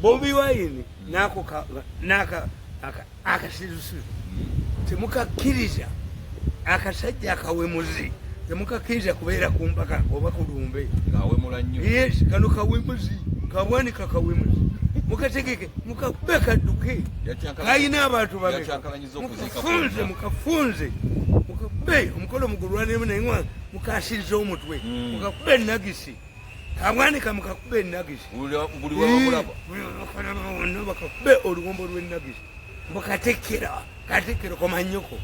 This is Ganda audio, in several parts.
Bobi Wine nako akasirusiru temukakkiriza akasajja akawemuzi temukakkiriza kubeera kumpaka oba kulumbe ngawemula nnyo. Yes, kano kawemuzi kabwanika kawemuzi mukategeke mukakube kadduke kayina abantu mukafunze mukakube omukolo mugulwanemu naye mukasiriza omutwe mukakube nagisi kabwanika mukakube nagisi buli wabulaba bakakube oluwombo lw'enagisi mukatekera katekero komanyoko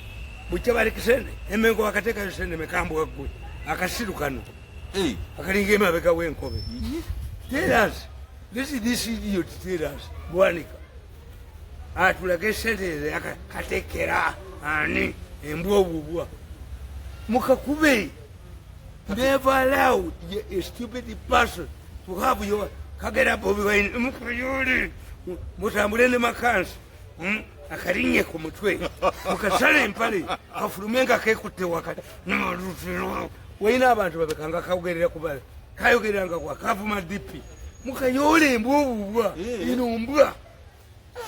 bucha balikisene emengo wakateka sene mekambo wagwe akasiru kano akalinga emabega w'enkobe. Tell us this idiot tell us bwanika atulage sente akatekera ani embwa obubwa mukakube. Never allow a stupid person to have your kagera Bobi Wine mukayoli mutambule ne makansi akarinye ku mutwe mukasala empale kafulumenga kekutte wakati wayina abantu babekanga kawogerera kubala kayogeranga kwa kavuma dipi mukayole embwa obubwa ino mbwa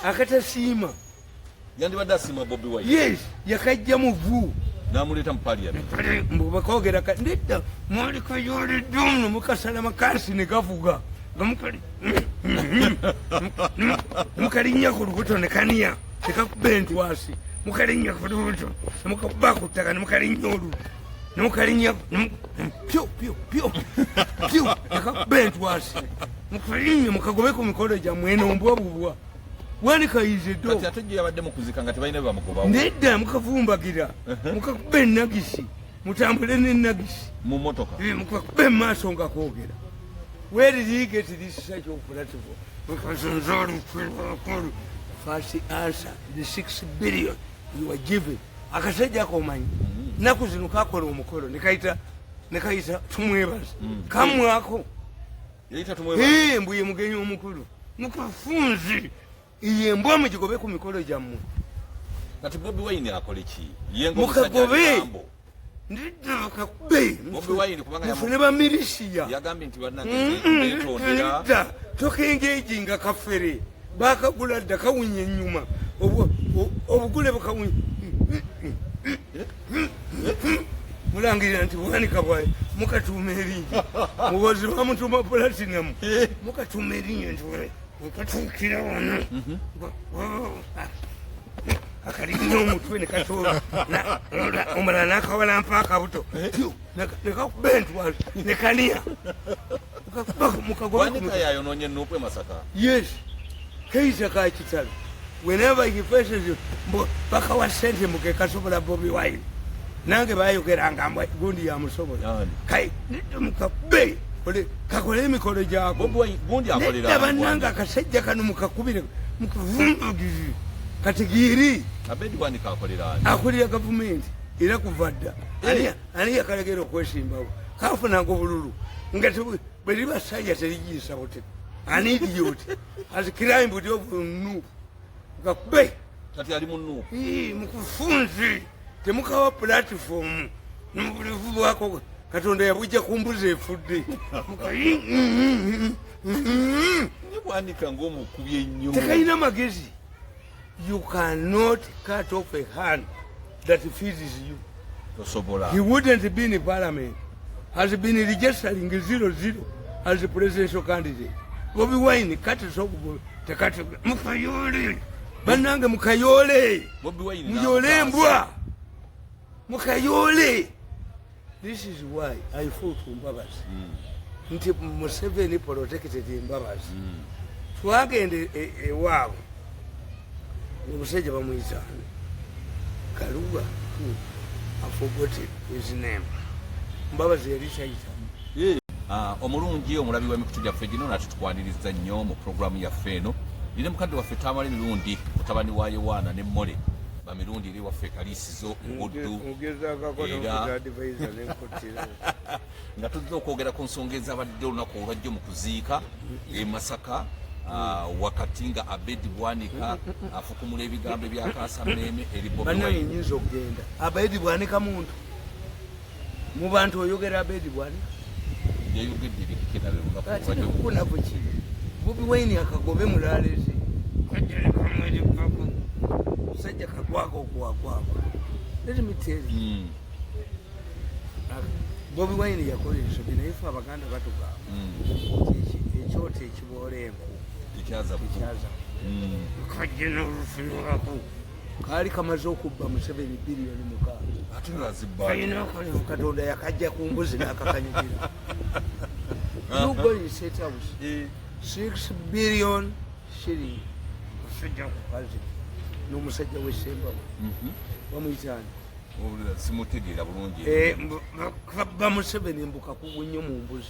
akatasiima yandibadde asiima Bobi Wine. Yes, yakajja mu vu namuleta mu parliament bakogera ndedda mwali kayole dono mukasala makansi ne gavuga mukalinya ku lubuto ne kaniya tekakube ntwasi mukalinya ku lubuto mukakuba ku ttaka ne mukalinya olu ne mukalinya pyo tekakube ntwasi mukalinya mukagobe ku mikolo gyammwe eno mbwa bubwa wanika ize do kati ate yabadde mukuzika nga tebalina bamugobawo ndedda mukavumbagira mukakube nagisi mutambule n'enagisi mu motoka mukakube maaso nga koogera. Where did he get this such a platform? Because first answer the 6 billion you were given akasajja komanyi naku zino kakola omukolo nekaita tumwebaza kamwako yaita tumwebaza mbuye mugenyi omukulu mukafunzi iye mbwa mugigobe ku mikolo gyammwe. Kati Bobi Wine akole ki yengo mukagobe ndidakakube Bobi Wine kubanga mufune bamilisiya yagambye nti bannange betondera tokengejinga kafere bakagula dda kawunya ennyuma obugule bukawunya mulangirira nti bwanika bwaye mukatuuma erinnya muwozi bamutuma platinum mukatuuma erinnya nti mukatuukira wano akalinnya omutwe nekatola omulala nakawalampa akabuto nekakube ntwali nekaniya yayononye Nuupu e Masaka. Yes, keisa kakitalo whenever he faces paka wa sente muke kasobola Bobi Wine nange bayogeranga mbwa gundi ya musobola kai mukakube kakole emikolo gyako gundi akolera bannanga akasajja kano mukakubire mukavumbagizi katigiri Abedi Wine kakolera akolera gavumenti era kuvadda ani yakalagera okwesimbawo kafunanga obululu nga bwe basajja terigiyisa bote ani idiot as crime budi obunu kakube kati ali mu Nuupu mukufunzi temukawa platform n'obulevu bwako Katonda yabujja kumbuza efudde bwanika ng'omukubye ennyo tekayina magezi. You cannot cut off a hand that feeds you. tosobola. He wouldn't be in parliament. Has been registering 0-0 as a presidential candidate. Bobi Wine cut us off. Mukayole banange mukayole Bobi Wine muyole mbwa mukayole. This is why I fought for Mbabazi. Nti Museveni protected Mbabazi. Twagende ewaabwe omusajja bamuyita Kaluba. I forgot his name. Mbabazi yali tayita. Omulungi omulabi w'emikutu gyaffe gino natutukwaniriza nnyo mu programu yaffe eno. Ine mukadde waffe Tamale Mirundi mutabani wa Yowaana ne Mmole bamirundi eri waffe Kaliisizo Buddu nga tuzze okwogera ku nsonga ezabadde olunaku olwajjo mu kuziika e Masaka wakati nga Abedi Bwanika afukumula ebigambo ebyakaasa mmeeme eri Bobi Wine. Bannange nyinza okugenda Abedi Bwanika muntu mu bantu oyogera Abedi Bwanika yayogedde ebikikirala olunaku olwajjo kunaku ki Bobi Wine akagobe mulalezi kajjale kamweri pako musajja kagwako okuwagwako. Let me tell you. Bobi Wine yakola ensobi naye ife abaganda batugamba ekyoto ekiboola enku ekyaza kajja n'olufu lwako kaali kamaze okubba mu 7 biliyoni kalina okolemu Katonda yakajja ku mbuzi n'akakanyugira. You go in State House 6 billion shilling musajja ku kazi n'omusajja w'essemba bamuyitaani simutegeera bulungi kabba mu 7 mbuka kugwa nnyo mu mbuzi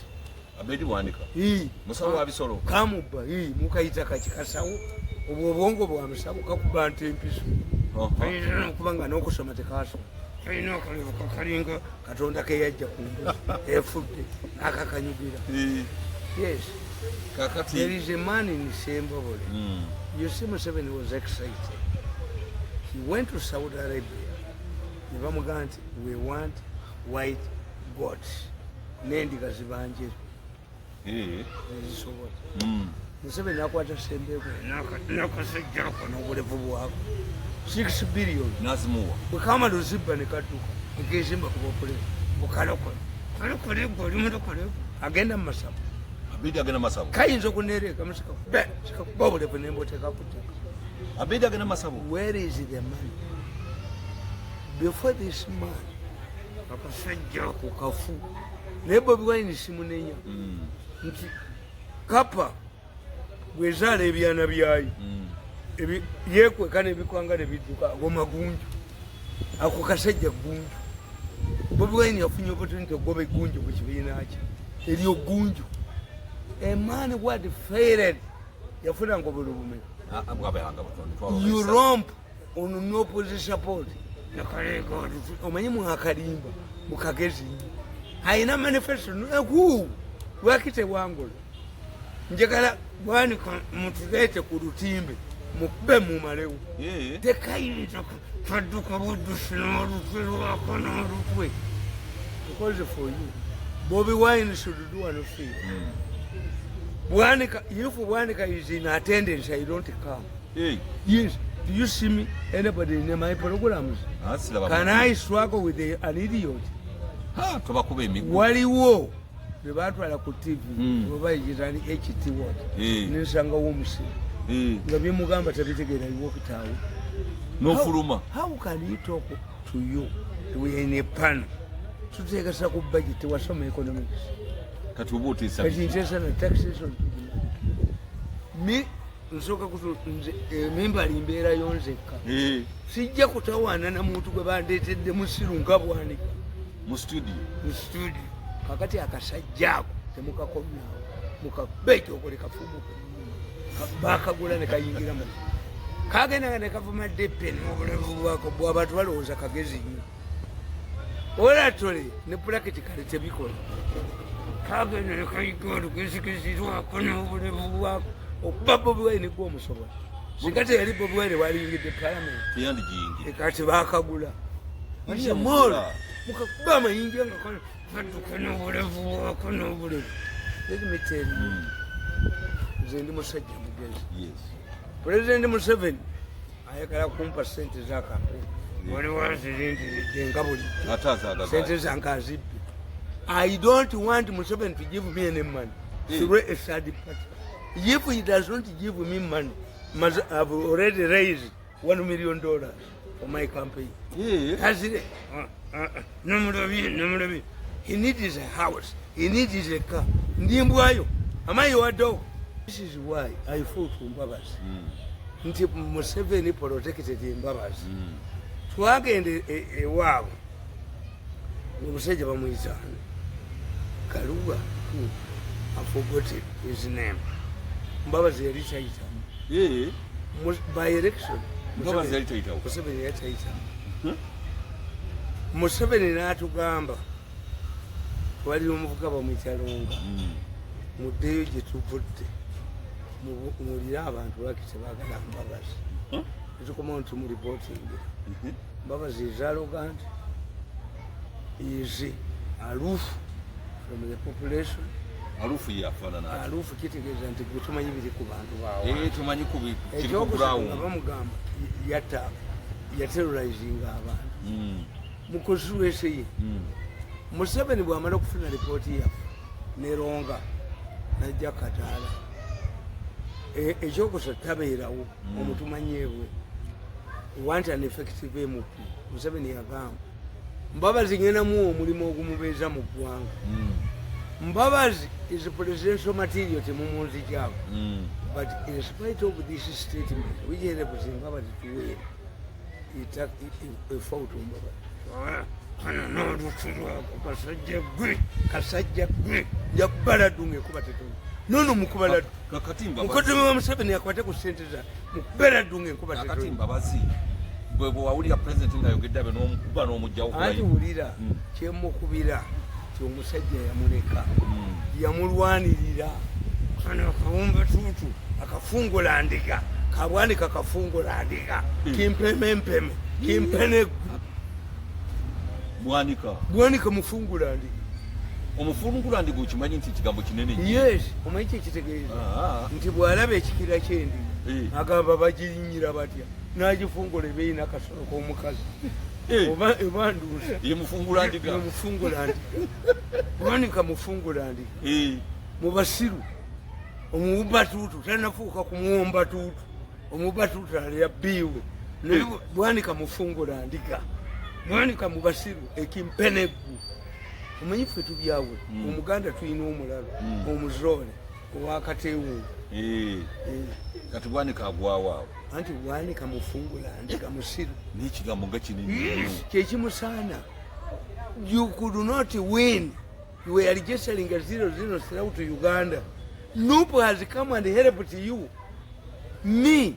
Abedi Bwanika musawo wa bisolo kamubba mukayita kakikasawo obwo obwongo bwa musawo kakuba nti empiso ayina okubanga n'okusoma tekasoma ayina okalebo kakalinga Katonda ke yajja ku mbuzi efudde akakanyugira. Yes, kakati there is a man in Sembabole. You see, Museveni was excited. He went to Saudi Arabia. We want white gods. Nendiga zibanjira. Museveni akwata Sembabole nakasajjako n'obulevu bwako 6 billion nazimuwa bwekama luzibba ne kadduka ekizimba ku bopulezi bukalokole kalokolego oli mulokole agenda mu Masabo. Abedi agenda Masabo kayinza okuneereka musikakuba obulevu nemboteeka kuttaka. Abedi agenda Masabo. Where is the money? Before this man akasajja ku kafu naye Bobi Wine simunenya nti kapa bwezaala ebyana byayo yekweka nebikwanga nebidduka goma gunju ako kasajja gunju. Bobi Wine yafunye opportunity ogoba egunju ku kibiina kye eryo gunju. A man who had failed yafuna ngobulubume you romp on no position support nakalego omanyi mwakalimba mukagezi haina manifesto who wakite wangola njagala Bwanika mutulete ku lutimbe mukube mumalewo tekayinza kadduka buddusi n'olutwe lwako n'olutwe because for you Bobi Wine should do one thing. Bwanika, if Bwanika is in attendance, I don't come. Yes. Do you see me? Anybody in my programs? Can I struggle with an idiot? Waliwo bebatwala ku TV obayitani HT what nesanga womusi nga byemugamba tabitegeera iwokitawo nofuluma. How can he talk to you we in a panel tuteekesa ku budget wasoma economics kati oba oteesa kati nteesa na taxation nsooka emimbali mbeerayo nzekka sijja kutawaana na muntu gwe bandeetedde musiru nga Bwanika mu studio kakati akasajja ako temukakomyawo mukabeja okole kafumu bakagula ne kayingira mu kagenda ne kavuma depe n'obulevu bwako bw'abantu balowooza kagezi nnyo olatole ne pulaketi kale tebikola kagenda ne kayiga olugezigeziirwako n'obulevu bwako okuba Bobi Wine gw'omusobola singa teyali Bobi Wine waliyingidde palamenti kati bakagula mukakugamba amayinja nga kadduka n'obulevu bwako n'obulevu. Let me tell you, nze ndi musajja mugezi. President Museveni ayagala kumpa sente za kampeni waliwo azirindidde nga buli sente zange azibbe. I don't want Museveni to give me any money through a third party. If he does not give me money, I've already raised $1 million for my campaign. That's it. No, he needs a house. He needs a car. Ndimbwayo. Am I your dog? This is why I fought for Mbabazi. Nti Museveni protected Mbabazi. Twagende ewaabwe omusajja bamuyita Kaluga. I forgot his name. Mbabazi yali tayitamu. By election. Mbabazi yali tayitamu. Museveni yali tayitamu. Museveni n'atugamba wali omuvuga bamuyita Lunga. Muddeyo gye tuvudde. Mulire abantu lwaki tebaagala Mbabazi. Tukoma nti mu reporting. Mbabazi is arrogant. He is aloof from the population. alufu yafaanana alufu kitegeeza nti gwe tumanyi biri ku bantu baawe tumanyi kiri ku ground bamugamba yaterrorizinga abantu mu constituency ye Museveni bw'amala okufuna lipooti yaffe neronga najja Kataala ekyokusa tabeerawo omutumanyeebwe want an effective MP Museveni yagamba Mbabazi ngenamu omulimu ogumubeeza mu ggwanga Mbabazi is a presidential material temumunzi gyabo but in spite of this statement which represents Mbabazi to win a fault on Mbabazi kasajja gwe yabbala dunge kuba tetoni nono mukubala mukodomi wa Museveni yakwate ku ssente za mukubala dunge kuba tetoni kakati Mbabazi bwe bwawulira president nga yogedde abe n'omukuba n'omugjawo anti wulira kyemukubira ti omusajja yamuleka yamulwanirira kana kawumba tutu akafungula ndiga kabwanika kafungula ndiga kimpemempeme kimpene bwanika mufungula ndiga omufungula ndiga okimanyi nti ekigambo kinene yes omanyi kyekitegeeza nti bw'alaba ekikira kyendi agamba bagirinyira batya n'agifungula ebeeyina akasolo k'omukazi oba ebanduusa yemufungula ndiga bwanika mufungula ndiga mu basiru omubatuutu talinafuuka ku muwombatuutu omubatuutu alyabbiiwe naye bwanika mufungula ndiga bwanika mu basiru ekimpeneggu omanyi ffe tubyawe omuganda tulina omulala omuzoole owakateewungu kati bwanika agwawo anti bwanika mufungula ndiga musiru n'ekigambo nga kinene kyekimusaana you could not win you were registering a 0-0 throughout to Uganda. Nupu has come and helped you. Me,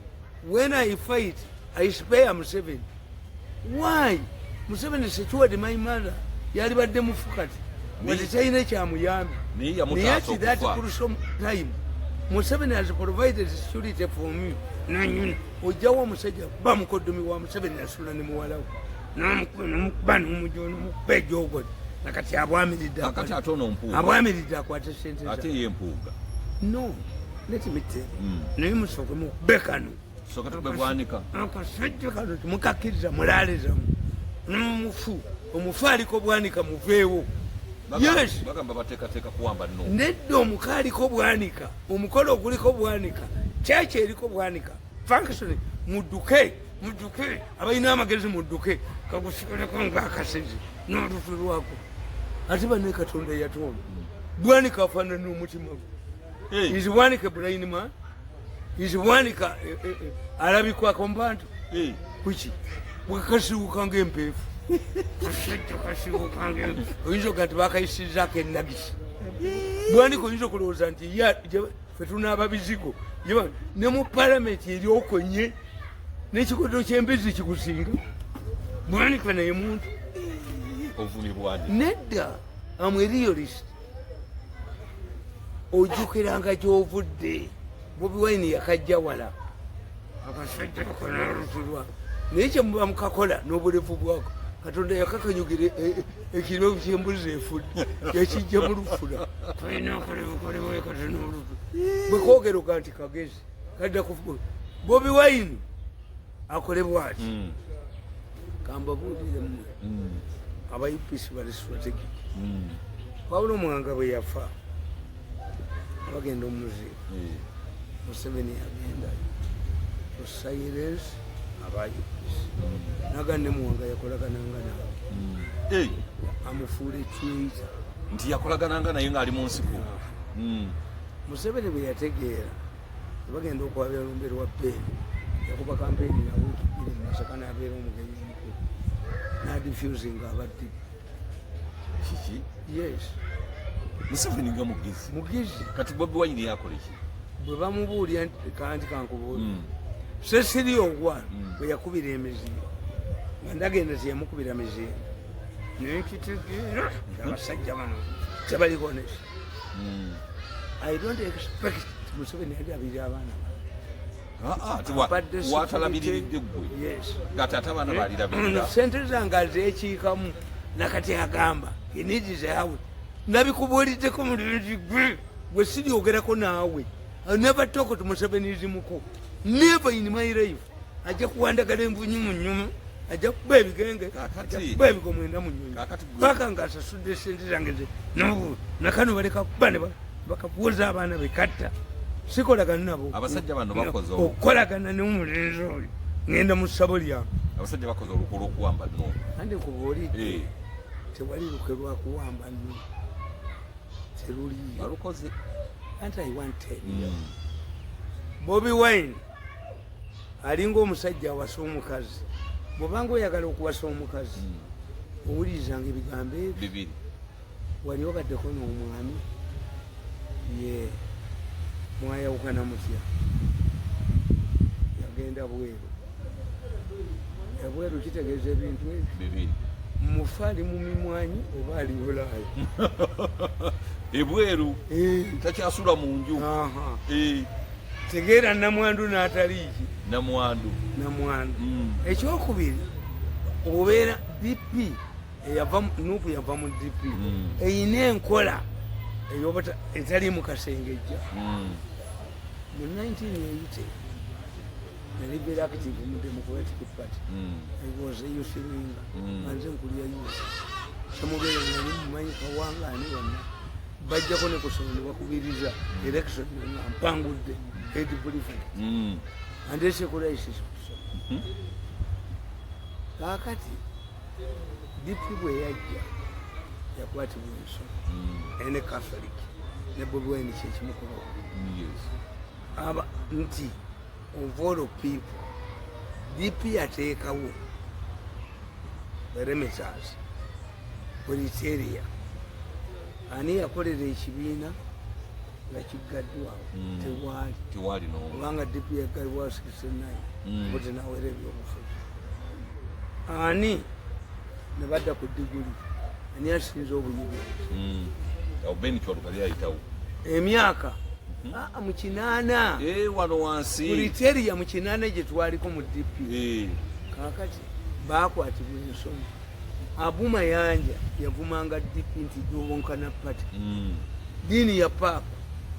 when I fight, I spare Museveni. Why? Museveni secured my mother. Yali badde mufukati. But China chamuyambi. Yet that crucial time. Museveni has provided security for me. Ojawa musajja bamukodomi wa Museveni asula ne muwalawo. Namukubana omujjono mukubejo ogwo. Nakati abwamiridde. Nakati atono mpuuga. Abwamiridde akwata sente. Ate ye mpuuga. No. Let me tell you. Naye musooke mukubekano. Sooka tube bwanika. Akasajja kano mukakkiriza mulalizamu. N'omufu. Omufu aliko bwanika muveewo. Yes. Bagamba bateekateeka kuwamba nno. Nedda omuka aliko bwanika. Omukolo oguliko bwanika. Kyaki eriko bwanika. Function mudduke. Mudduke. Abalina amagezi mudduke. Kagusigaleko ng'akasezi. N'olutu lwako. Ate banne Katonda yatonda. Bwanika afaanana n'omutima gwe. Is bwanika blind man? Is bwanika alabikwako mu bantu? Kuki? Bwekasiwuka ng'empeefu. Oyinza oga nti bakayisizzaako ennagisi. Bwanika oyinza okulowooza nti ffe tunaaba bizigo ne mu palamenti eryokonye n'ekikodo ky'embizzi kikusinga. Bwanika naye muntu. Nedda amweriyorist. Ojjukiranga gy'ovudde. Bobi Wine yakajja wala. Akasajja kona olutulwa. Naye kye muba mukakola n'obulevu bwako. Katonda yakakanyugira ekiro ky'embuzi efudde. Yakijja mu lufula. Kalina okulevu kolewo kati n'olutu. Bwe koogera oga nti kagezi. Kadda kufuga. Bobi Wine akole bw'ati. Kambabuulire mmwe. Aba UPC bali strategic. Wabula Mwanga bwe yafa. Bagenda omuzigo. Museveni agenda. To silence aba UPC. Nagande Mwanga yakolagananga nawe. Amufuula ekyeyita. Nti yakolagananga naye ng'ali mu nsiko. Museveni bwe yategeera bagenda okwabira Lumbere wa Bbeene. Yakuba kampeyini na wiiki bbiri mu Masaka n'abeera omugenyi omukulu. N'adifusing abadde. Kiki? Yes. Museveni nga mugezi. Mugezi. Kati Bobi Wine yakola ki? Bwe bamubuulira kanti kankubuulira. Sesiri ogwa bwe yakubira emizinga. Nga ndagenda teyamukubira mizinga. Naye nkitegeera abasajja bano tebali honest. I don't expect Museveni yagabirira abaana. Watalabiridde gwe. Yes. Gati ate abaana balirabirira. Sente zange azeekiikamu nakati agamba he needs a house. Nabikubuuliddeko mulungi gwe gwe siryogerako naawe. I never talk to Museveni Zimuko. Never in my life. Ajja kuwandagala envunyi mu nnyuma, ajja kuba ebigenge, ajja kuba ebigomwenda mu nnyuma. Paka ng'asasudde sente zange ze nakano baleka kuba ne bakabuuza abaana bekatta. Sikolagana nabo. Abasajja bano bakoze okukolagana n'omulenzi oyo. Ngenda mu ssabo lyange. Abasajja bakoze olukwe lw'okuwamba nno. Andi nkubuulidde. Tewali lukwe lwa kuwamba nno. Teruli. Balukoze. Anti I want to tell you. Bobi Wine alinga omusajja awasa omukazi. Bw'obanga oyagala okuwasa omukazi, owulirizanga ebigambo ebyo bibiri. Wali obaddeko n'omwami ye mwayawukana mutya. Yagenda bweru. Ebweru kitegeeza ebintu bibiri. Mufa ali mu mimwanyi oba ali Bulaaya. Ebweru takyasula mu nju. Tegeera namwandu n'ataliiki. Namwandu. Ekyokubiri obeera DP Nuupu yava mu DP eyina enkola etali mu kasengejja. Mu 1980 nali very active mu Democratic Party. I was a youth winger. Manze nkulya youth. Samubeera nali mumanyi Kawangaani wonna. Bajjako ne kusoma ne bakubiriza election nga mpangudde head prefect. And this crisis. Kakati DP bwe yajja yakwatibwa ensonga ene Catholic ne Bobi Wine kyekimukulu. Aba nti of all people DP yateekawo Renaissance Politeria ani yakolera ekibiina nga kiggaddwawo tewali no kubanga DP yagalibwa 69 bote nawera ebyobufuzi ani ne badda ku diguli ani asinze obuyigirizi Ben Chwalugali ayitawo emyaka mu 8 wano wansi Politeria mu 8 gye twaliko mu DP kakati bakwatibwa ensonga. Abuma Yanja yavumanga DP nti yobonkana pati. Dini ya Papa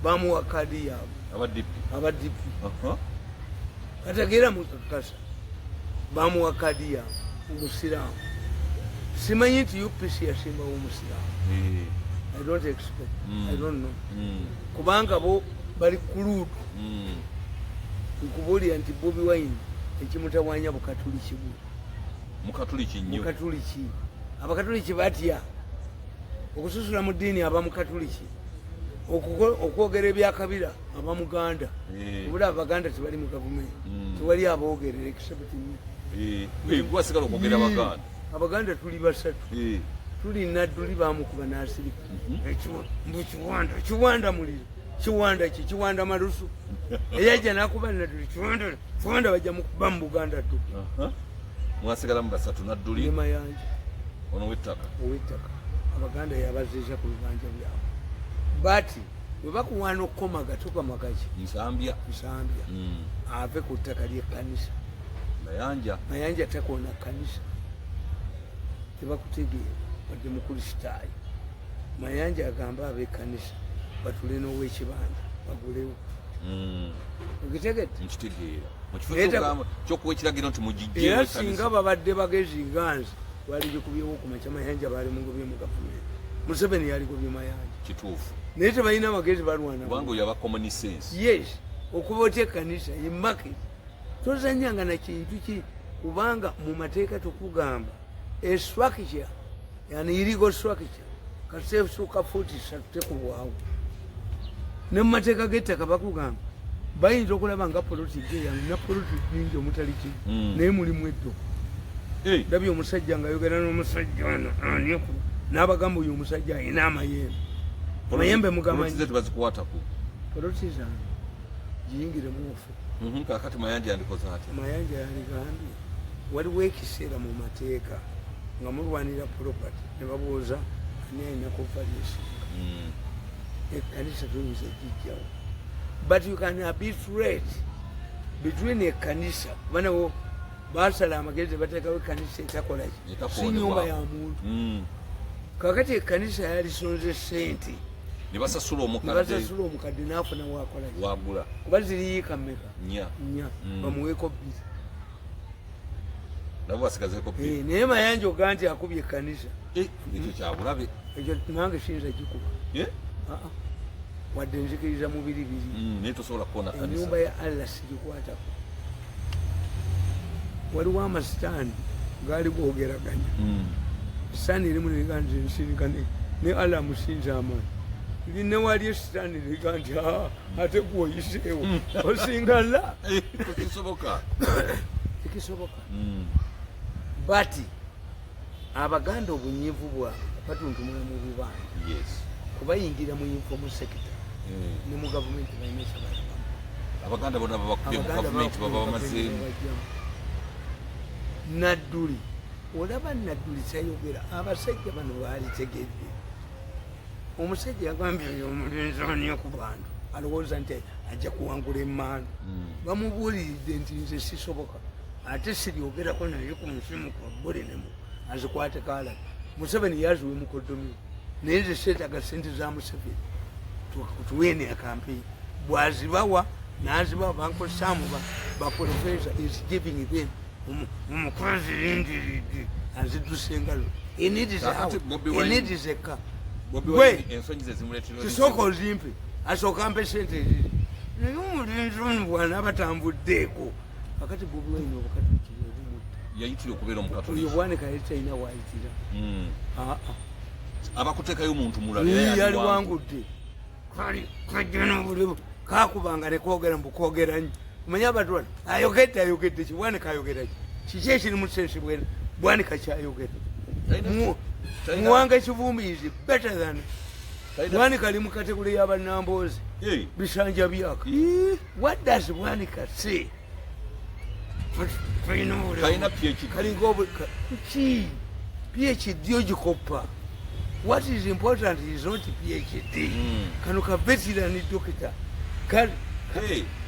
bamuwa kadi yabo aba DP. Katagira mu kakasa bamuwa kadi yabo umusiramu. Simanyi nti UPC yasimba umusiramu. I don't expect. I don't know. Kubanga bo bali kuludu. Nkubulira nti Bobi Wine ekimutawanya bukatuliki bwe. Mukatuliki nnyo. Mukatuliki. Abakatuliki batya okususula mu ddiini abamukatuliki okwogera ebyakabira abamuganda obula abaganda tebali mu gavumenti tewali aboogerera except gwasigala okwogera abaganda. Abaganda tuli basatu tuli nadduli bamukuba n'asirika kiwanda muliro kiwanda malusu eyajja n'akuba nadduli kiwanda bajja mukuba mu Buganda tu. Mwasigala mu basatu nadduli Mayanja ono w'ettaka. Abaganda yabaziza ku bibanja byabwe bati bwe bakuwaana okukomaga tukomaga ki Nsambya ave ku ttaka ly'ekkanisa. Mayanja takoona kkanisa tebakutegeera wadde mukristaayo. Mayanja agamba ab'ekkanisa batule n'ow'ekibanja bagulewo. Okitegedde? Nkitegeera. Mu kyokuwa ekiragiro nti mugijjeewo era singa babadde bagezi nga nze twali bikubyewo ku makya Mayanja baali mugobye mu gavumenti. Museveni yaligobye Mayanja. Kituufu. Naye tebalina amagezi balwana. Kubanga yaba common sense. Yes. Okuba otya ekkanisa ye market. Tozanyanga na kintu ki kubanga mu mateeka tukugamba a structure yani illegal structure kasefuuka fuuti 3 tekubwawo. Ne mu mateeka g'ettaka bakugamba bayinza okulaba nga politiki yange na politiki nyingi omutali ki naye mulimu eddo. Ndabye omusajja ng'ayogera n'omusajja ono n'abagamba oyo omusajja alina amayembe. Amayembe mugamanyi. Tebazikukwatako. Poloti zange giyingiremu ofe. Kakati Mayanja yandikoze atya? Mayanja yandigambye waliwo ekiseera mu mateeka nga mulwanira property ne babuuza ani alina conferensinga. Ekkanisa tuyinza gijjawo. But you can arbitrate between ekkanisa banawo basala amagezi bateekawo ekkanisa etakola ki si nyumba ya muntu. Kakati ekkanisa yalisonze ssente ne basasula omukadde n'afuna wakola wagula kuba ziriyiika mmeka nya bamuweeko bbiri nabo basigazeeko bbiri naye mayanja oga nti akubye ekkanisa ekyo kyabulabe ekyo nange siyinza gikuba wadde nzikiriza mu biri naye tosobola kukoona kanisa ennyumba ya allah sigikwatako waliwo amasitaani gaali googeraganya sitaani erimu neganti nsirika ne allah musinza amaani line wali esitaani nega nti ate gwoyiseewo osinga la tekisoboka bati abaganda obunyiivu bwabwe batuntumula mu bibanja kubayingira mu informal sector ne mu gavumenti balina ekyabayibamu abaganda bona babakubye mu gavumenti baba bamazeemu nadduli olaba nadduli kyayogera abasajja bano baalitegedde omusajja yagambye oyo omulenzi aniyo ku bantu alowooza nti ajja kuwangula emmaanu bamubuuliridde nti nze sisoboka ate siryogerako naye ku musimu kwabule nemu azikwate kala Museveni yaziwe mukodomi naye nze seetaga sente za Museveni tuweene akampeni bwazibawa nazibawa bankosamu baprofesa is giving them omukozi lindiridde aziddusa engalo enidizeka gwe kisooka ozimpe asooka mpe sente eziri naye omulenzi ono bwanaaba tambuddeeko kakati Bobi Wine obukati kibeerumutta yayitira okubeera omukatoliki oyo bwanika yali talina waayitira abakuteekayo omuntu mulala yali wangudde kajja n'obulibu kakubanga nekwogera mbukwogera nnyo omanye abantu bano ayogedde kibwanika ayogera kiki ekiri mu sensi bwanika kyayogera muwanga ekivumbiizi better than bwanika ali mu kategori y'abannamboozi bisanja byaka what does bwanika say kalina PhD ogikopa what is important is not PhD kano ka veteran doctor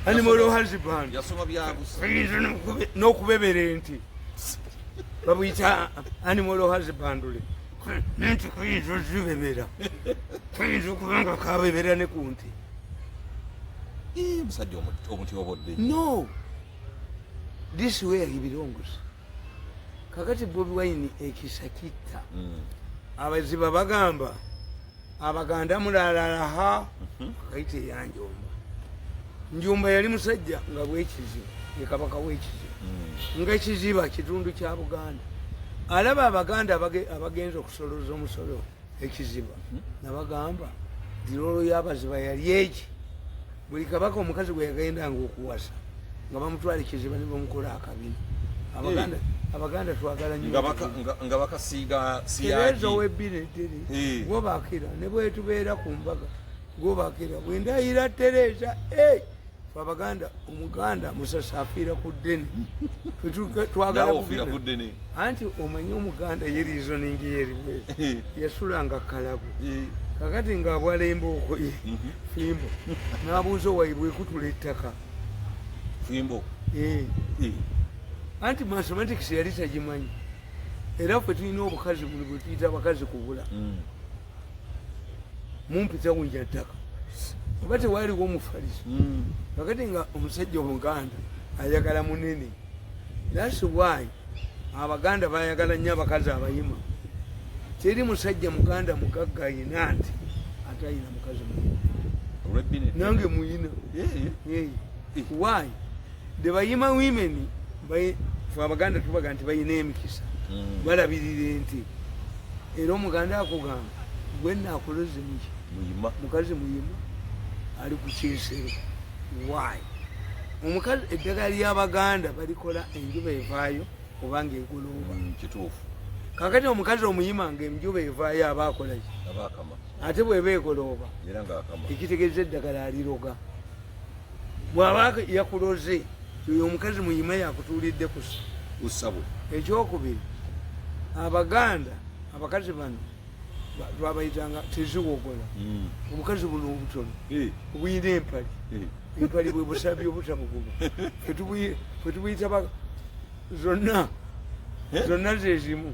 animal husband yasoma byabusa n'okubebera enti babuyita animal husband nenti kuyinza ozibebera kuyinza okuba nga kabebera ne ku nti musajja omuti obodde no this way he belongs kakati Bobi Wine ekisa kitta abaziba bagamba abaganda mulalalaha akayita eyanjomba njumba yali musajja nga bwekiziba ye kabaka w'ekiziba ng'ekiziba kitundu kya Buganda alaba abaganda abagenza okusoloza omusolo ekiziba nabagamba dirolo y'abaziba yali eki buli kabaka omukazi gwe yagendanga okuwasa nga bamutwala ekiziba ne bamukola akabina abaganda twagala nga bakasiiga siyaji ow'ebbineteri gwobakira ne bwetubeera ku mbaga gwobakira bwendayira Tereza abaganda omuganda musasa afiira ku ddene twagala kubina anti omanye omuganda ye reasoningi yeriwe yasulanga kalabu kakati ng'abwala embooko ye fimbo n'abuuza owaibwe kutula ettaka fimbo anti mathematics yali tagimanyi era ffe tulina obukazi buno bwe tuyita abakazi kubula mumpita wunja ttaka oba tewaaliwo omufaliso kakati nga omusajja omuganda ayagala munene that's why abaganda bayagala nnyo abakazi abayima teri musajja muganda mugagga ayina nti ate ayina mukazi muyina nange muyina why the bayima women abaganda tubaga nti bayina emikisa balabirira enti era omuganda akugamba gwenna akuloze muki mukazi muyima ali ku kinsero why omukazi eddagala ly'abaganda balikola enjuba evaayo obanga egolooba kituufu kakati omukazi omuyima nga enjuba evaayo aba akolaki ate bweba egolooba ekitegeeza eddagala aliroga bw'aba yakuloze oyo omukazi muyima yakutuulidde kusabo ekyokubiri abaganda abakazi bano twabayitanga teziwogola obukazi buno obutono obuyina empali empali bwe busabi obutabuguba fetubuyita zonna zezimu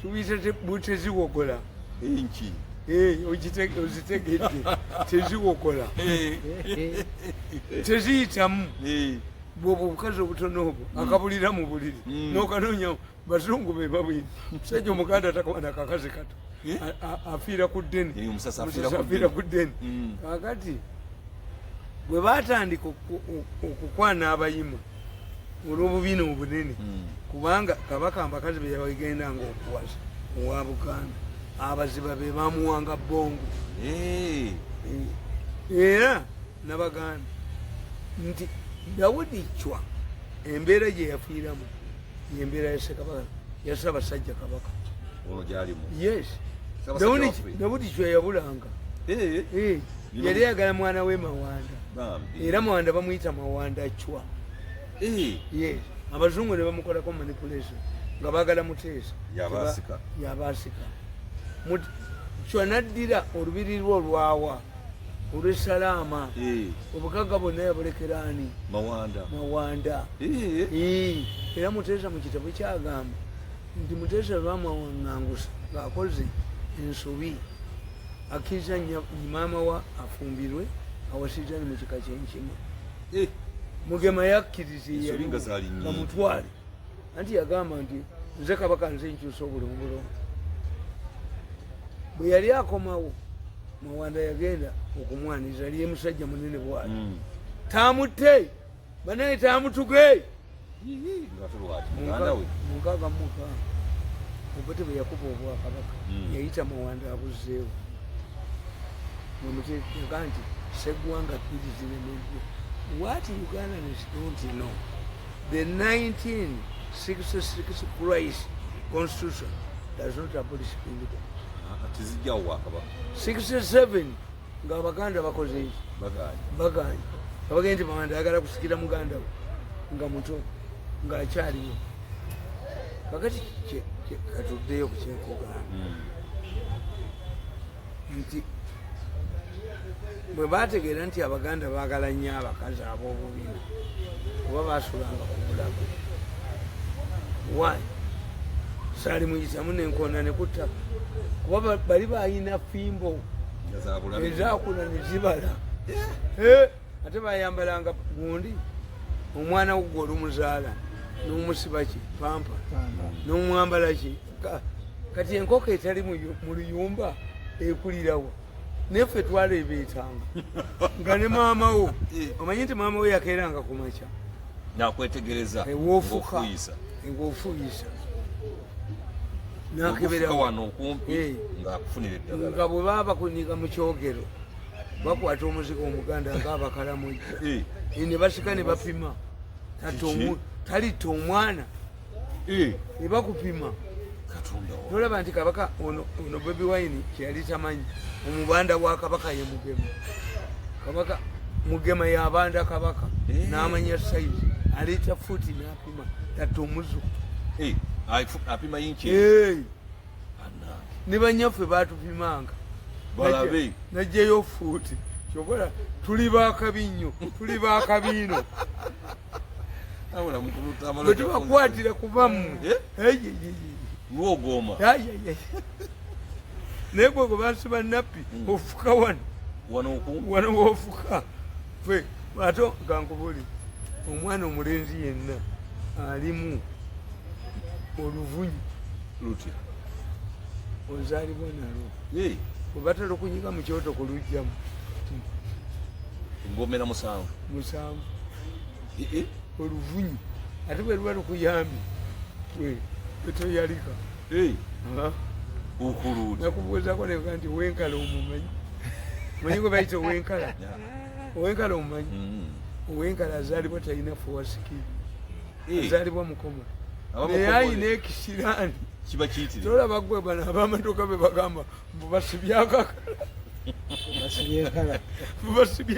tubuyita teziwogola ozitegedde teziwokola teziyitamu bwoba obukazi obutono obwo akabulira mu buliri nokanoonya bazungu be babwina musajja omuganda takwanda kakazi kato afiira ku ddeni afiira ku ddeni kakati bwe batandika okukwana abayima olw'obubiina obunene kubanga kabaka abakazi be yabagendanga okuwasa owa Buganda abaziba be bamuwanga bbongo era n'abaganda nti Dawudi Chwa embeera gye yafiiramu yembeera ya Ssekabaka ya Ssaabasajja Kabaka yes Dawudi Chwa yabulanga yali yagala mwana we Mawanda era Mawanda bamuyita Mawanda Chwa yes abazungu ne bamukolako manipulation nga baagala muteesa yabasika Chwa naddira olubiri lwe olwawa olw'Esalaama obugagga bwonna yabulekera ani Mawanda era Muteesa mu kitabo kyagamba nti Muteesa lwamwaŋŋangusa ng'akoze ensobi akkiriza maama wa afumbirwe awasizani mu kika kyenkima Mugema yakkiriza bamutwale anti yagamba nti nze kabaka nze nkyusa obulamu bulungi bwe yali akomawo Mawanda yagenda okumwaniza aliye musajja munene bwali tamutte banaye tamutuge mukaga muka obote bwe yakuba obwakabaka yayita Mawanda abuzzeewo nemuteeka nti Sseggwanga bbiri ziremeddwa. What Ugandans don't know, the 1966 Christ Constitution does not abolish kingdom. 67 ng'Abaganda bakoze iki baganye abagenda nti Mawanda ayagala kusikira muganda we nga muto ng'akyaliwo kakati katuddeyo ku kyenkugamba nti bwe bategeera nti Abaganda baagala nnyo abakazi ab'obubiina oba baasulanga ku bulago why saali muyitamu n'enkoona ne kutta kuba bali baayina fimbo ezaakula ne zibala ate bayambalanga gundi omwana gwe olumuzaala n'omusiba ki pampa n'omwambala ki kati enkoko etali mu luyumba ekulirawo neffe twaleebeetanga nga ne maama wo omanyi nti maama we yakeeranga ku makya nakwetegereza ng'ofuuyisa nakebera nga bwe baba bakuniga mu kyogero bakwata omuzigo omuganda ng'abakalamujja ne basika ne bapima talitta omwana ne bakupima nolaba nti kabaka ono Bobi Wine kyeyali tamanyi omubanda wa kabaka ye Mugema kabaka Mugema yabanda kabaka n'amanya saizi aleeta fuuti n'apima tatta omuzo apima yinki ne banyaffe baatupimanga najjayo fuuti kyokola tuli baakabinnyo tuli baakabiino bwe tubakwatira kubammwe lwogoma naye gwe gwe basiba nappi ofuka wano wofuka fe ate gankubuli omwana omulenzi yenna alimu oluvunyi lutya ozaalibwa nalwo bwe batala okunyiga mu kyoto kulugjamu ngomera musanvu oluvunyi ate bwe luba lukuyambye etoyalika nakubuuzako neka nti Owenkala omumanyi omanyi gwe bayita Owenkala Owenkala omumanyi Owenkala azaalibwa talina fowasikiri azaalibwa mukomo naye ayina ekisiraani tolaba gwe bano ab'amaduuka be bagamba mbubasibye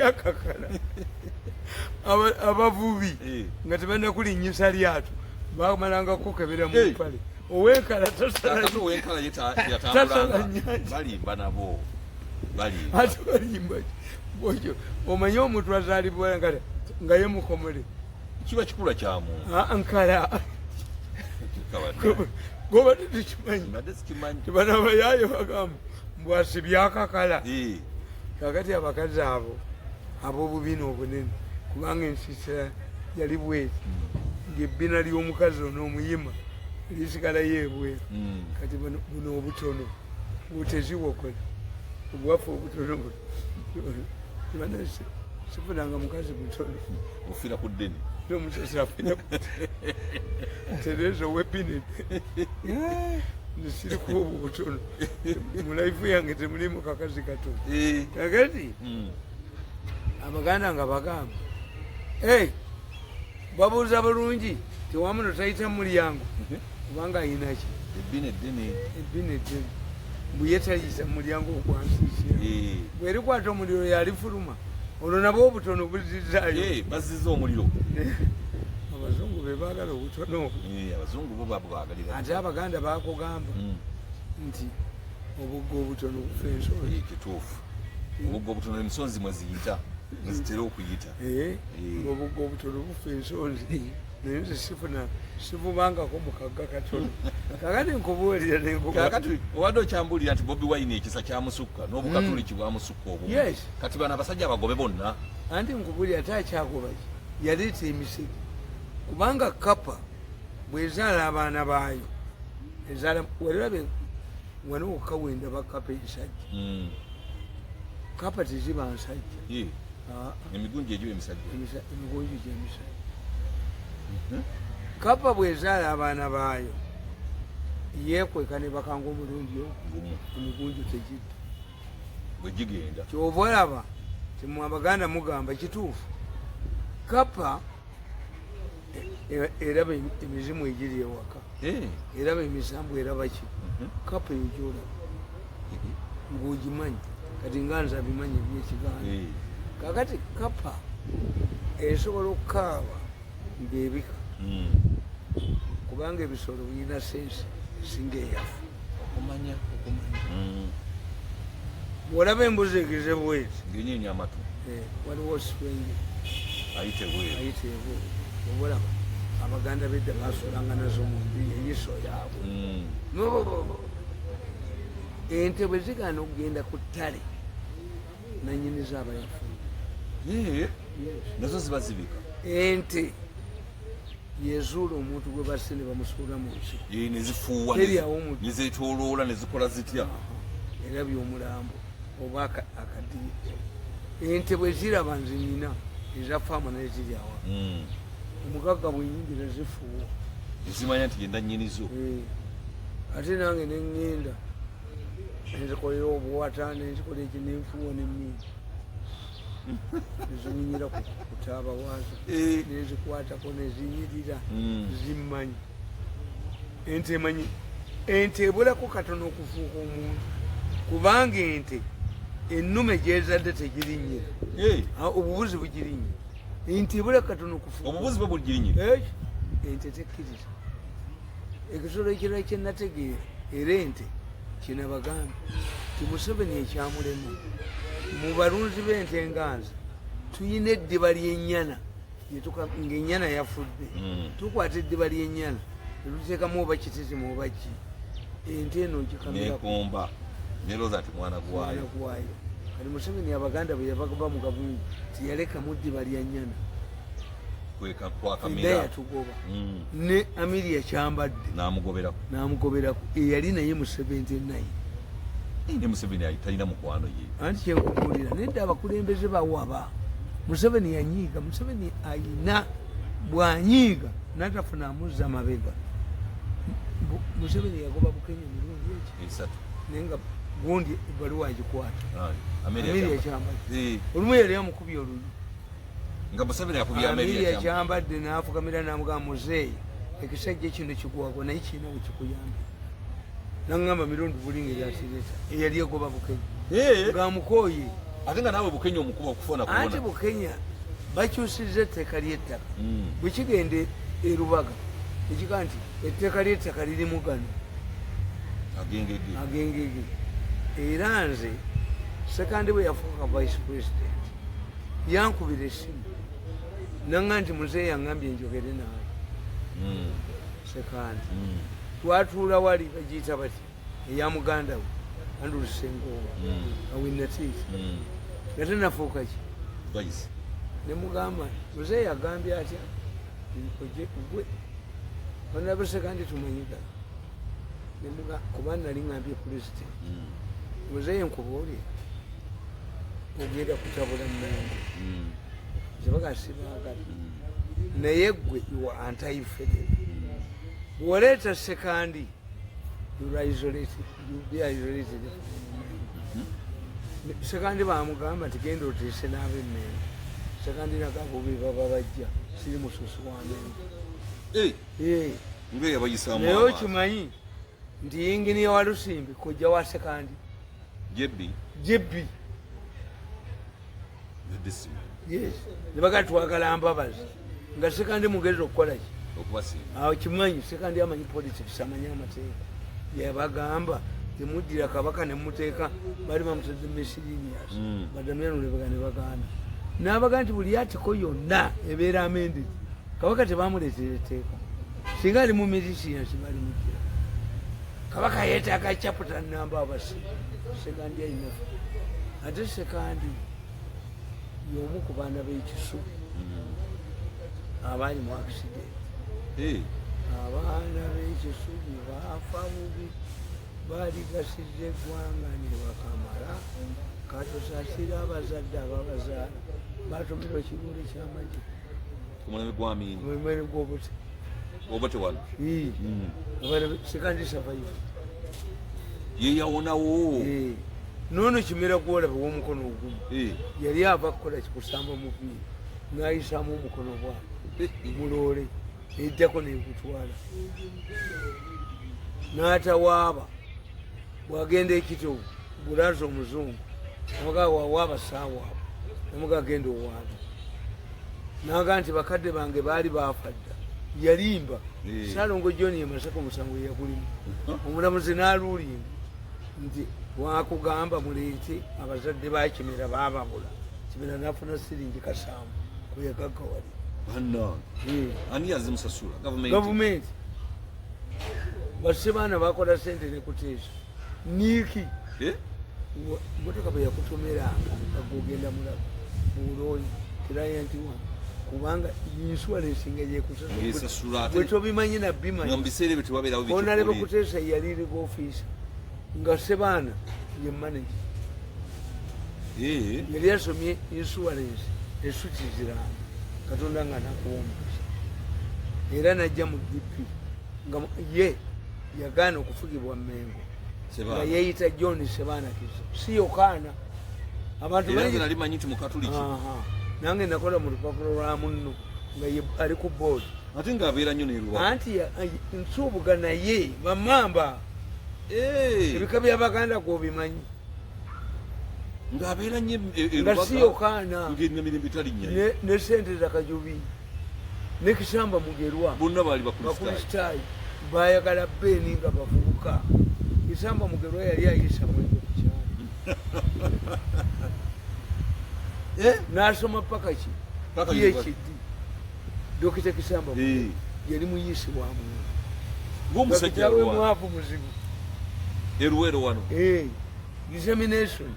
akakala abavubi nga tebanakulinnyisa lyato bamalanga kukebera mu mpale Owenkala tasala ate balimba bwekyo omanye omuntu azaalibwa nga ye mukomole kiba kikula kyamu nkala goba tetukimanyi tebana bayaaye bagamba mbwasi byakakala kakati abakazi abo ab'obubina obunene kubanga ensisira yali bweti ng'ebbina ly'omukazi ono omuyima lisigalayo ebweru kati buno obutono buteziwokola obwafe obutono buno sifunanga mukazi butono ofira ku ddene omusasi afira tereza ow'ebbina nisiriku obwo butono mu laifu yange temulimu kakazi katono kakati abaganda nga bagamba babuuza bulungi tewamuno tayita mulyango kubanga ayinaki ebbina eddene mbuye tayisa mulyango ogwansiisira bwerikwata omuliro yalifuluma olwo nabwo obutono buzizaayo bazizza omuliro abazungu bebaagala obutono abazungu bo babubagalira ate abaganda bakugamba nti obugga obutono bufa ensonzi kituufu obugga obutono emisonzi mwe ziyita nezitera okuyita obugga obutono bufa ensonzi naye nze sivubangako mukagga katono kakati nkubuulira kakati owadde okyambuulira nti Bobi Wine ekisa kyamusukka n'obukatuliki bwamusukka obumu kati bano abasajja abagobe bonna anti nkubuulira ate akyagobaki yaleeta emisege kubanga kapa bwezaala abaana baayo ezaala werabe wano wokka wenda bakapa ensajja kapa teziba nsajja emigunju egyo emisajja emigunju gyemisajja kapa bwezaala abaana baayo yeekweka ne bakanga omulundi ogumu emigunju tegidda bwegigenda kyova olaba timu abaganda mugamba kituufu kapa eraba emizimu egiri ewaka eraba emisambu eraba ki kapa eyogyolaba ng'ogimanyi kati nga nze abimanyi ebyekiganda kakati kapa esobola okukaaba ng'ebika kubanga ebisolo birina sensi singa eyafu okumanya bwolaba embuzi egize bweti ngenyini amatu waliwo sipenge ayite ebweru obolaba abaganda bedda basulanga nazo mu mbiri enyiso yaabwe ente bwe zigaana okugenda ku ttale nanyini zaaba yafuna nazo ziba zibika ente yezuula omuntu gwe basse ne bamusuula mu nsiko nezifuuwa nezeetooloola nezikola zitya erabya omulambo oba akadiiko ente bwe ziraba nze nyina eza faama naye ziri awa omugagga bwenyingira zifuuwa ezimanya nti yenda nnyinizo ate nange neŋŋenda nenzikolera obuwata nenzikola eki nenfuuwa nemmindi nezinyinyira kutaaba waazo nezikwatako nezinyirira zimmanyi ente emanyi ente ebulako katono okufuuka omuntu kubanga ente ennume gyezadde tegirinyira obubuzi bugirinyira ente ebula katono okufuuka obubuzi bwe bugirinyira ente tekkiriza ekisolo ekirala kyenategeera era ente kinabagambe ti Museveni ekyamulema mu balunzi b'ente enganza tuyina eddiba ly'ennyana ng'ennyana yafudde tukwata eddiba ly'ennyana netuteekamu oba kititimu oba ki ente eno gikamiranekomba nerooza ati mwana gwayo kati Museveni abaganda bwe yabagaba mu gavumenti tiyalekamu ddiba lya nnyana kwakaera yatugoba ne Amelia Kyambadde namugoberako eyali naye mu 79 ne Museveni talina mukwano ye anti kyenkubuulira nedda abakulembeze bawaba Museveni yanyiiga Museveni ayina bwanyiiga natafuna amuzza mabega Museveni yagoba Bukenya mirundi esatu naye nga gundi ebbaluwa agikwata Amelia Kyambadde olumu yali amukubye oluyi nga Museveni akubye Amelia Kyambadde n'afukamira n'amugamba muzeeyi ekisajja kino kigwago naye kirina bwe kikuyambye naŋŋamba mirundi bulinga eryatireta eyali egoba Bukenya ng'amukooye ate nga naawe Bukenya omukuba okufuna kuona anti Bukenya bakyusizza etteeka ly'ettaka bwe kigenda e Rubaga ekiga nti etteeka ly'ettaka lirimu gano agengege era nze sekandi bwe yafuuka vice president yankubira essimu nanga nti muzeeyi yaŋŋambye njogere naawe sekandi twatuula wali bagiyita bati eya muganda we Andrew Sengowa awinna tiisi nga tenafuuka ki ne mugamba muzeeyi agambye atya gwe banabe sekandi tumanyiga kuba nali ngambye pulezidenti muzeeyi nkubuulira ogenda kutabula Mmengo zebaga sibaagala naye gwe iwa anti-federal bw'oleeta sekandi sekandi bamugamba nti genda oteese n'ab'Emmengo sekandi nagabubi baba bajja siri mususu wa Mmengo naye okimanyi nti yinginiya wa Lusimbi kojja wa sekandi jebbi nebaga twagala mbabazi nga sekandi mugezi okukola ki awo kimanyi sekandi amanyi politics amanyi amateeka yabagamba temuddira kabaka nemuteeka bali bamutadde mesirinias badamyano ne baganda n'abaga nti buli atiko yonna ebeera amended kabaka tebamuleetera etteeka singa ali mu militias bali mugira kabaka yeetaaga chapter namba abasi sekandi ayinafu ate sekandi y'omu ku baana b'ekisu abaali mu accident abaana b'ekisu baafa bubi baali gasizza eggwanga ne bakamala katusaasira abazadde ababazaala batumirwa ekibuule ky'amagye omulimu gw'obuti sekandi survive yeyawonawo noono kimera gwolaba w'omukono ogumu yali ava kukola kikusamba mupiira n'ayisaamu omukono bwate muloole eddako nekutwala n'atawaaba bwagenda ekitovu bulaza omuzungu amugaa wawaaba saawaabo namugaa genda owaaba naga nti bakadde bange baali baafadda yalimba Saalongo John Masaka omusango yeyagulimu omulamuzi n'aluulimba nti wakugamba muleete abazadde bakimera baababula kimera nafuna siringi kasaamu kuyagaggawali ani yazimusasula gavumenti basse baana bakola sente nekuteesa niiki motoka bwe yakutomeranga agogenda mulaba buulonyi client one kubanga insurance nga yekusasula bwe tobimanyi nabbimanyi onale bakuteesa yaliriga ofiisa nga sebaana ye manager yali yasomye insurance esukiziranga katonda nga nakuwomusa era najja mu DP nga ye yagaana okufugibwa Mmengo nga yeeyita John Sebaanakiza si yokaana abantu nalimanyi nti mukatuliki nange nakola mu lupapula lwa munno nga ali ku board ate ng'abeera nnyo neruwa anti nsuubuga naye bamamba ebika by'abaganda gwobimanyi ng'abeera nnyo nga si yokaana ng'emirembe talinnya ne sente za Kajubi ne Kisamba Mugerwa bonna baali bakristaayi baayagala beeni nga bavubuka Kisamba Mugerwa yali ayisa mwenge ku kyalo n'asoma paka ki PhD Dokita Kisamba yali muyisi wa Mungu ng'omusajja mwavu muzibu eruwero wano examination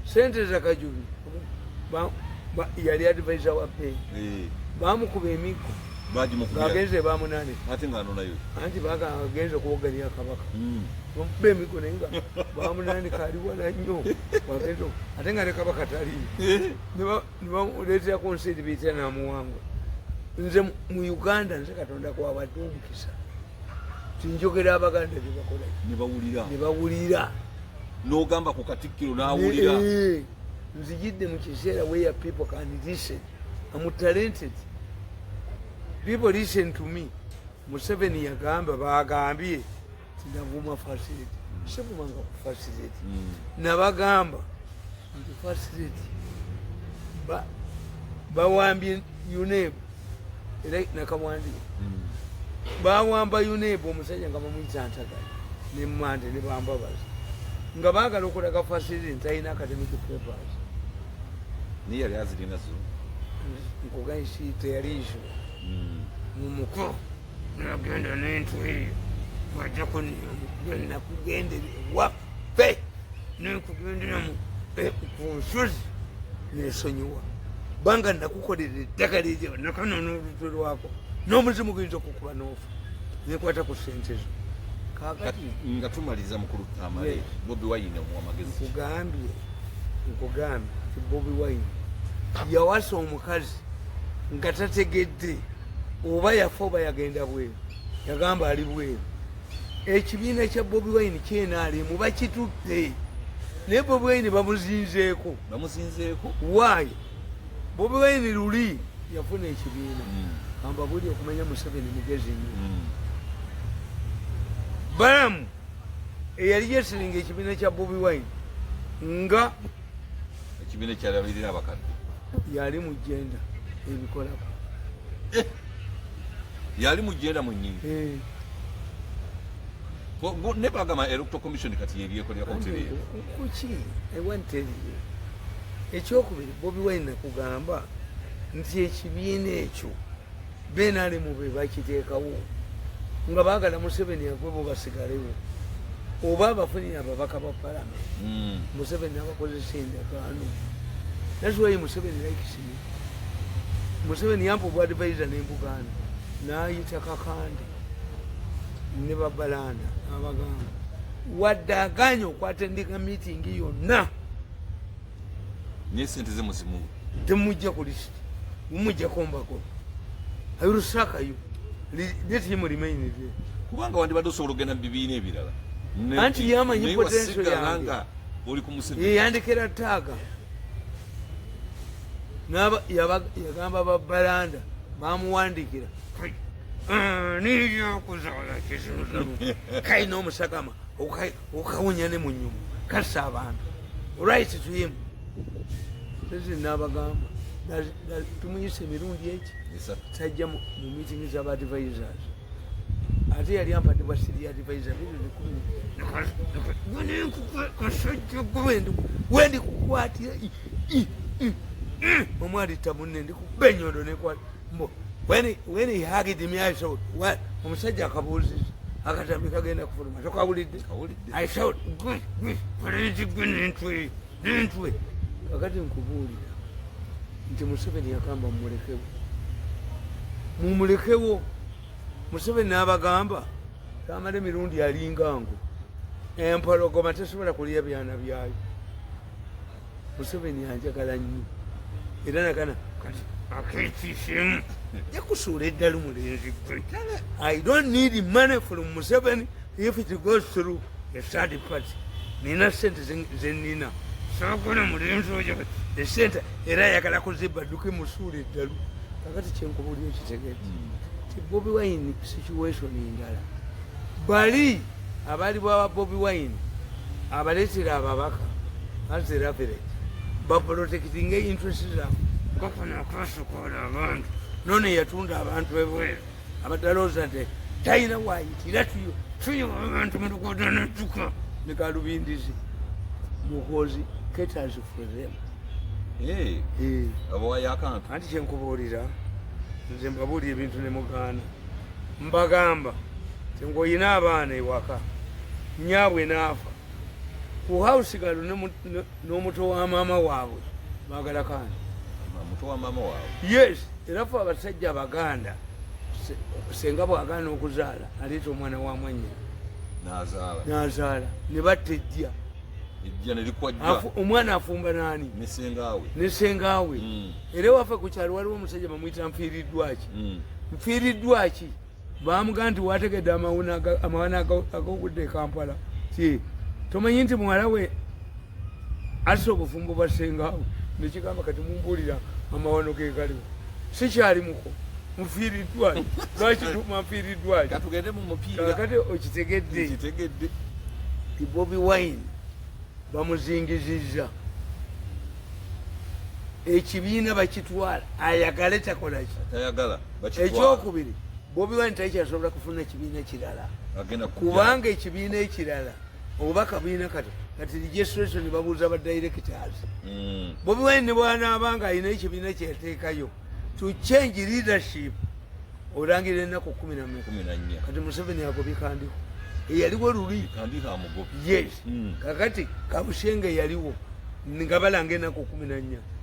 sente za Kajubi yali advisor wa pe bamukuba emiko bagenze bamunane ate ng'anonayo anti bagagenze okuwogalira kabaka bamukuba emiko naye nga bamunane kaliwala nnyo ate nga ne kabaka taliyo ne bamuleeterako nsi eri biyitira namuwangwa nze mu Uganda nze Katonda kwabadde omukisa tinjogera abaganda bebakola ne bawulira n'ogamba ku Katikkiro n'awulira nzijidde mu kiseera where people can listen. I'm talented. People listen to me. Museveni yagamba bagambye tindavuma facility sebumanga ku facility nabagamba nti facility bawambye UNEB era nakamwandi bawamba UNEB omusajja nga bamuyita Ntagala ne Mmande ne bambabaza nga baagala okulaga facility ntalina academic papers ni yali azirina zo nkugaisi teyaliizo mumukuru nagenda n'entu eyo bajja nakugende waffe nekugenderamu ku nsozi nesonyiwa banga nakukolera eddagala eryo nakano n'olutwe lwako n'omuzimu guyinza okukuba n'ofa nekwata ku sente zo kakati nga tumaliza mukulu Tamale Bobi Wine omwamagezi nkugambye ti Bobi Wine yawasa omukazi nga tategedde oba yafa oba yagenda bweru yagamba ali bweru ekibiina kya Bobi Wine kyenaalimu bakitutte naye Bobi Wine bamuzinzeeko waayo Bobi Wine luli yafuna ekibiina kamba buli okumanya Museveni mugezi nnyo balamu eyali yesiringa ekibiina kya Bobi Wine nga ekibiina kyalabirira abakadde yali mu jenda ebikolako yali mu jenda mwennyini ne bagamba Electoral Commission kati yebyekolerako ntereyo kuki ewanteriyo ekyokubiri Bobi Wine nakugamba nti ekibiina ekyo benalimu be bakiteekawo nga baagala Museveni agwe bo basigalewo oba abafunire ababaka ba palamenti Museveni abakozesa endagaano. That's why Museveni likes me. Museveni yampa obwadvisor n'embugaana n'ayita Kakande ne Babalanda abagamba wadde agaanye okwatendeka miitingi yonna naye sente ze muzimu temujja ku lisiti mumujja kombako ayurusakayo let him remain there kubanga wandibadde osobola okugenda mu bibiina ebirala anti yamanyi potential yange oli ku Museveni yeyandikira taaga yagamba Babalanda bamuwandikira niryokuzaala kizibuzamu kaina omusagama okawunya ne mu nyuma kassa abantu right to him nabagamba tumuyise emirundi eki sajja mu meeting z'abadvisors ate yali ampadde basiri advisor wendi kukwatira omwalita munne ndikuba enyondo nekwata when he hugged me I showed what omusajja akabuuziza akatambi kagenda kufuluma tokawulidde I showed nentwe kakati nkubuulira nti Museveni yakamba mumulekewo Museveni n'abagamba tamala emirundi alingango empologoma tesobola kulya byana byayo Museveni anjagala nnyo era nakana kati aketiisemu yakusuula eddala omulenzi gwe I don't need money from Museveni if it goes through a third party nina sente zenina sokona mulenzi oyo esente era ayagala kuzibadduke musuula eddalu kakati kyenkubuulira ekitegete ti Bobi Wine situation endala bali abaali bwaba Bobi Wine abaleetera ababaka azera village baprotectinga interest zaabwe bakona akwasukoola abantu none yatunda abantu ebweru abadalooza nti talina waayitira tuyo abantu mulugoda natuka ne kalubindizi mukozi caters for them abawayo akantu anti kyenkubuulira nze mbabuulira ebintu ne mugaana mbagamba ti ng'oyina abaana ewaka nyaabwe naafa ku hausigalo n'omuto wa maama waabwe baagala kandi muto wa maama waabwe yes era fe abasajja abaganda senga bwagaana okuzaala aleeta omwana wa mwanyina n'azaala ne batta ejja omwana afumba naani ne sengaawe era waffe ku kyalo waliwo omusajja bamuyita nfiiriddwaki bamugaa nti wategedde amawana ag'okudda e Kampala ti tomanyi nti muwala we assa obufumbo bwa sengaawe nekigamba kati mumbuulira amawano ge galiwo sikyalimuko mufiiriddwaki lwakituma nfiiriddwaki katugende mu mupiira kati okitegedde ti Bobi Wine bamuzingizizza ekibiina bakitwala ayagale takolaki ekyokubiri Bobi Wine takyasobola kufuna ekibiina kirala kubanga ekibiina ekirala oba kabiina kati registration babuuza ba directors Bobi Wine ne bwanaabanga alina ekibiina kyeteekayo to change leadership olangira ennaku 14 kati Museveni agobye kandiko eyaliwo luli yes kakati Kabushenge yaliwo nga balanga ennaku 14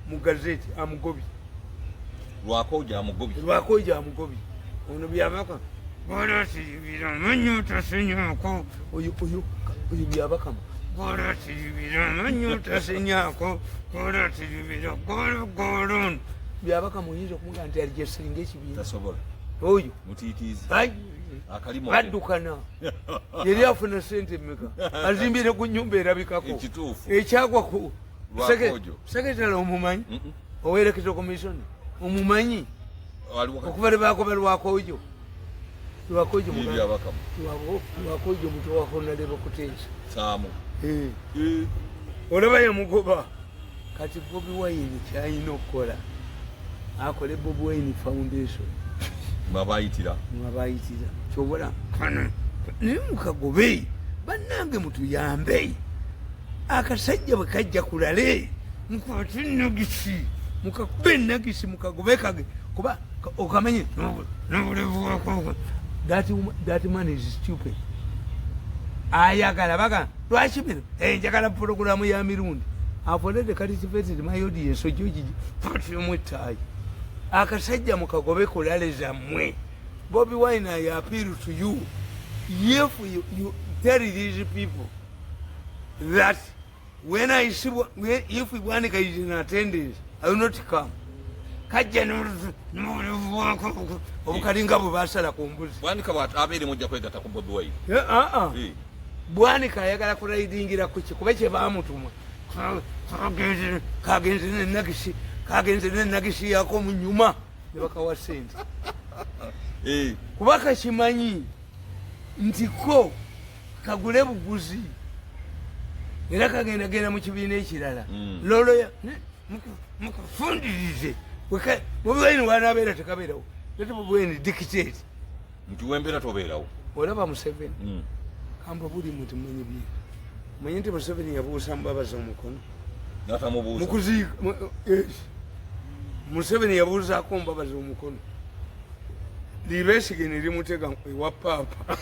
mu gazeti amugobi lwakoja amugobi ono byabaka bolasibira manyuta senyako oyo byabaka bolasibira manyuta senyako bolasibira golo byabaka muyinza okumuga nti alijesinga ekibiina oyo mutiitiizi addukana yali afuna sente mmeka azimbire ku nyumba erabikako ekyagwa ku sekretary omumanyi owerekeza komisioni omumanyi okuba tebakoba lwakojo mutwe wakonaleba kuteesa olaba yamugoba kati Bobi Wine kyalina okukola akole Bobi Wine Foundation mwabayitira kyobola naye mukagobe bannange mutuyambe akasajja bwe kajja kulale mukwate nagisi mukakube nagisi mukagobe kage kuba okamanye nobulevu wako that man is stupid ayagala baga lwaki bino njagala puroguramu ya mirundi afonede cultivated my audience ojoji pati omwetaayi akasajja mukagobe kulale zammwe Bobi Wine, I appeal to you, if you tell these people that when I see if Wanika is in attendance, I will not come. Obukalinga bubasala kumbuzi Bwanika abere mujja kwegata ku Bobi Wine Bwanika ayagala kulaidingira kuki kuba kye bamutuma kagenze nenagisi yako mu nyuma ne bakawa sente kubaka kimanyi nti ko kagule buguzi era kagenda mu kibiina ekirala lolo mukufundirize Bobi Wine wanabeera tekabeerawo lete Bobi Wine dictate nti wembeera tobeerawo olaba Museveni kamba buli muntu mmanyi bye manyi nti Museveni yabuusa mubabaza omukono mukuziika Museveni yabuuzaako mubabaza omukono libesige nilimutega ewa papa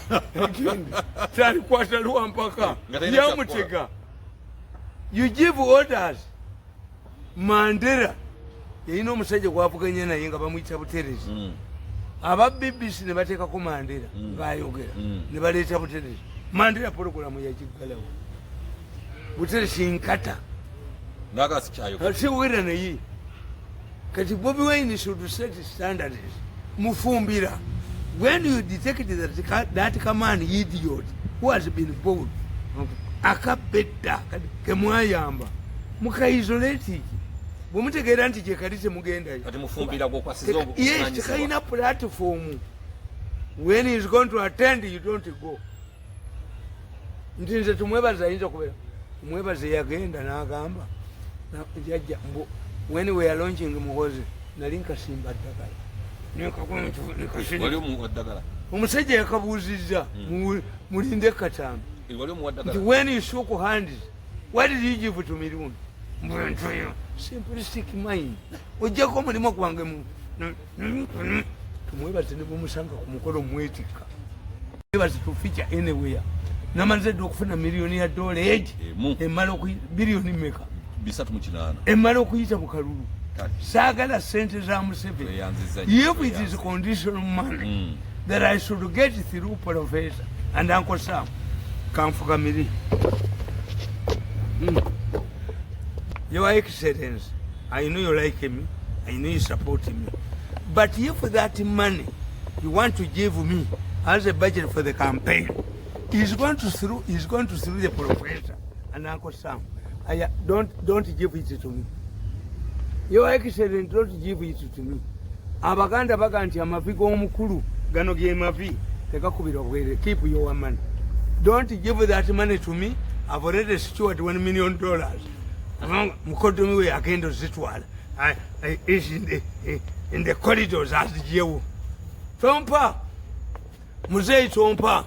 talikwata lwampaka yamutega you give orders Mandela yalina omusajja gwavuganya naye nga bamuyita Buterezi aba BBC ne bateekako Mandela ng'ayogera ne baleeta Buterezi Mandela pologulamu yagiggalawo Buterezi nkata siwera naye kati Bobi Wine should set standards mufumbira when you detect that command idiot who has been born akabetta kemwayamba mukaisolate bumutegeera nti jekalise mugenda kati mufumbira gwo kwasizo yes kaina platform when he is going to attend you don't go ntinze tumwebaza ayinza kubeera tumwebaze yagenda n'agamba jajja mbo when we are launching muhoze nalinka simba ddagala omusajja yakabuuzizza mulinde katambi when you shook hands what did you give to Mirundi mbwentoyo simplistic mind ojjako omulimu gwange tumwebaze ne bumusanga ku mukolo mwetika mwebaze to feature anywhere namaze dde okufuna $1,000,000 egi emala biliyoni meka 308 emala okuyita mu kalulu saagala sente za Museveni if it is conditional money that I should get through Professor and Uncle Sam Kamfukamiri Your Excellency, I know you like me, I know you support me, but if that money you want to give me as a budget for the campaign is going to through the Professor and Uncle Sam, don't give it to me. Your Excellency, don't give it to me. Abaganda baga nti amavi g'omukulu gano ge mavi tegakubira obwere. Keep your money. Don't give that money to me. I've already secured $1 million. Mukodomi we agenda zitwala. Is in the corridors as jewu. Tompa. Muzei tompa.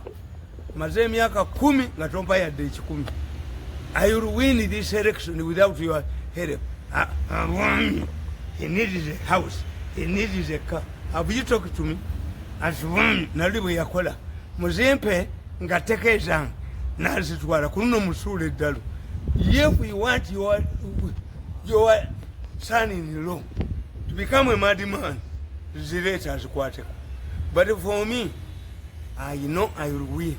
Mazee miaka 10 nga tompa yadde 10. I will win this election without your help. He needs a house. He needs a car. Have you talked to me? As one, Nalibu Yakola. Muzempe, nga tekeezanga nazitwala kuno musuula eddalo. If you want your son-in-law to become a madman, zireeta azikwateko. But for me, I know I will win.